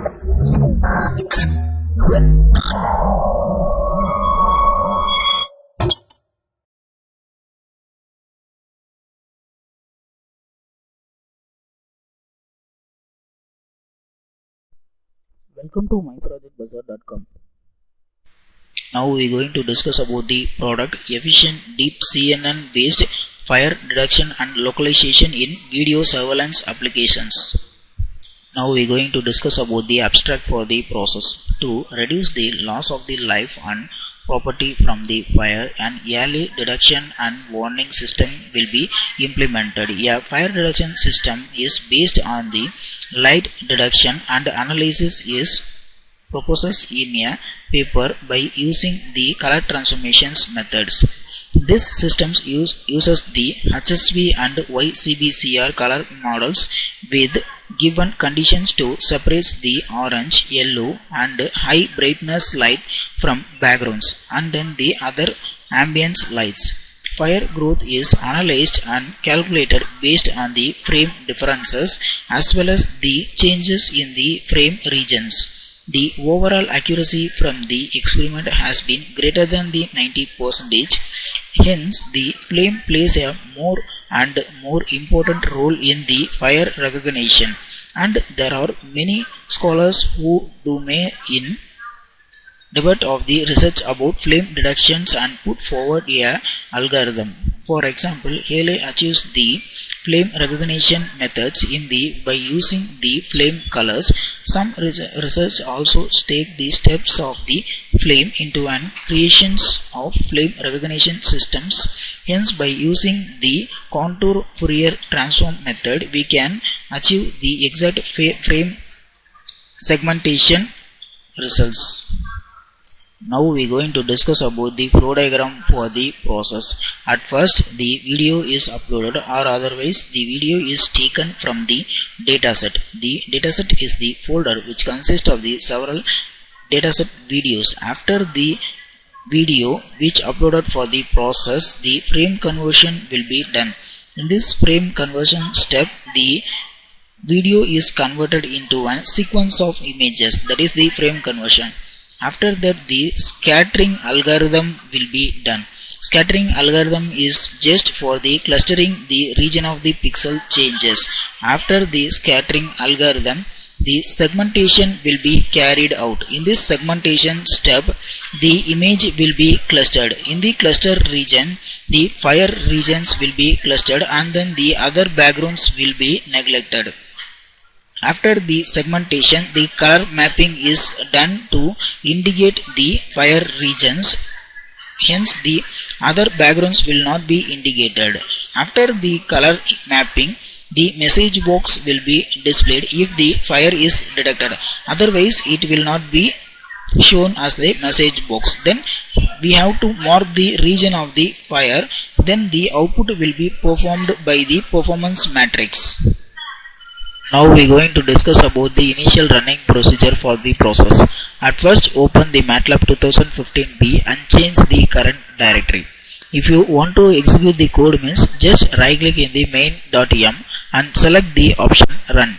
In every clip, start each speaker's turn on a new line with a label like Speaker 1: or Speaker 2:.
Speaker 1: Welcome to myprojectbazaar.com. Now we are going to discuss about the product efficient deep CNN based fire detection and localization in video surveillance applications. Now we are going to discuss about the abstract for the process. To reduce the loss of the life and property from the fire, an early detection and warning system will be implemented. A fire detection system is based on the light detection and analysis is proposed in a paper by using the color transformations methods. This system uses the HSV and YCbCr color models with given conditions to separate the orange, yellow and high brightness light from backgrounds and then the other ambient lights. Fire growth is analyzed and calculated based on the frame differences as well as the changes in the frame regions. The overall accuracy from the experiment has been greater than the 90%. Hence, the flame plays a more and more important role in the fire recognition, and there are many scholars who do in debate of the research about flame detections and put forward a algorithm. For example, Healey achieves the flame recognition methods by using the flame colors. Some research also take the steps of the flame into an creations of flame recognition systems. Hence, by using the contour Fourier transform method, we can achieve the exact frame segmentation results. Now we are going to discuss about the flow diagram for the process. At first, the video is uploaded, or otherwise the video is taken from the dataset. The dataset is the folder which consists of the several dataset videos. After the video which uploaded for the process, the frame conversion will be done. In this frame conversion step, the video is converted into a sequence of images, that is the frame conversion. After that, the scattering algorithm will be done. Scattering algorithm is just for the clustering the region of the pixel changes. After the scattering algorithm, the segmentation will be carried out. In this segmentation step, the image will be clustered. In the cluster region, the fire regions will be clustered and then the other backgrounds will be neglected. After the segmentation, the color mapping is done to indicate the fire regions. Hence, the other backgrounds will not be indicated. After the color mapping, the message box will be displayed if the fire is detected. Otherwise, it will not be shown as the message box. Then we have to mark the region of the fire. Then the output will be performed by the performance matrix. Now we are going to discuss about the initial running procedure for the process. At first, open the MATLAB 2015b and change the current directory. If you want to execute the code means, just right click in the main.m and select the option run.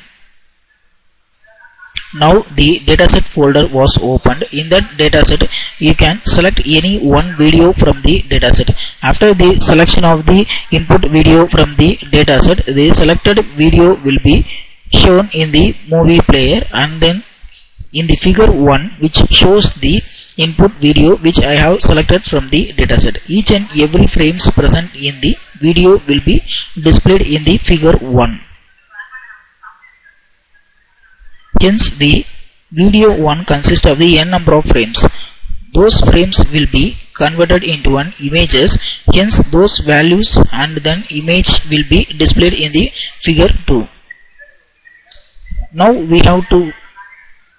Speaker 1: Now the dataset folder was opened. In that dataset, you can select any one video from the dataset. After the selection of the input video from the dataset, the selected video will be shown in the movie player and then in the figure 1 which shows the input video which I have selected from the dataset. Each and every frames present in the video will be displayed in the figure 1. Hence, the video 1 consists of the n number of frames. Those frames will be converted into an images. Hence, those values and then image will be displayed in the figure 2. Now we have to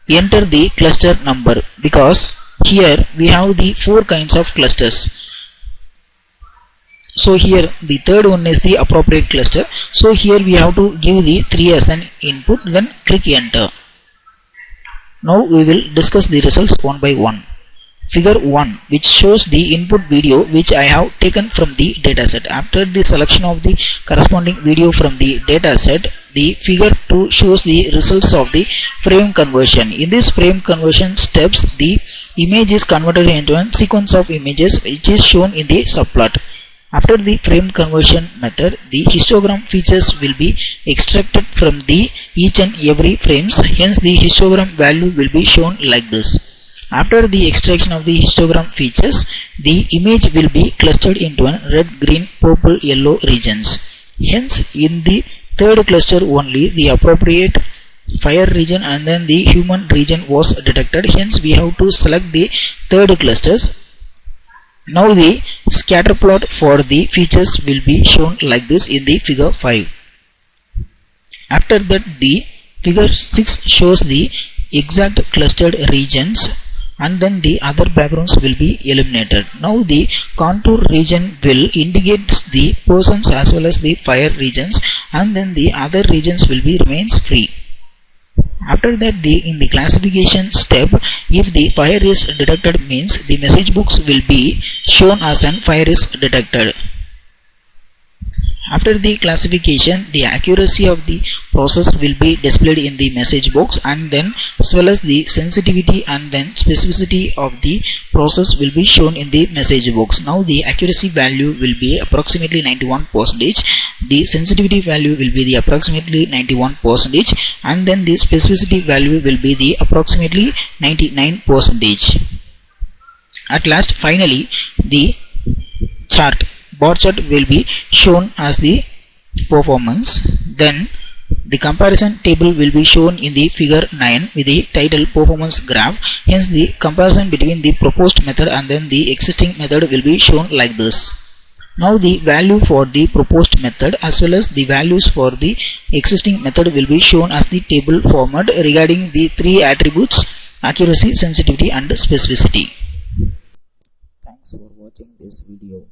Speaker 1: enter the cluster number because here we have the 4 kinds of clusters. So here the third one is the appropriate cluster. So here we have to give the 3 as an input, then click enter. Now we will discuss the results one by one. Figure 1 which shows the input video which I have taken from the dataset. After the selection of the corresponding video from the dataset, the figure 2 shows the results of the frame conversion. In this frame conversion steps, the image is converted into a sequence of images which is shown in the subplot. After the frame conversion method, the histogram features will be extracted from the each and every frames. Hence, the histogram value will be shown like this. After the extraction of the histogram features, the image will be clustered into a red, green, purple, yellow regions. Hence, in the third cluster only the appropriate fire region and then the human region was detected. Hence, we have to select the third clusters. Now the scatter plot for the features will be shown like this in the figure 5. After that, the figure 6 shows the exact clustered regions and then the other backgrounds will be eliminated. Now the contour region will indicate the persons as well as the fire regions, and then the other regions will be remains free. After that, in the classification step, if the fire is detected means the message box will be shown as an fire is detected. After the classification, the accuracy of the process will be displayed in the message box, and then as well as the sensitivity and then specificity of the process will be shown in the message box. Now the accuracy value will be approximately 91%, the sensitivity value will be the approximately 91%, and then the specificity value will be the approximately 99%. At last, finally, the bar chart will be shown as the performance. Then the comparison table will be shown in the figure 9 with the title performance graph. Hence, the comparison between the proposed method and then the existing method will be shown like this. Now the value for the proposed method as well as the values for the existing method will be shown as the table format regarding the three attributes: accuracy, sensitivity and specificity.
Speaker 2: Thanks for watching this video.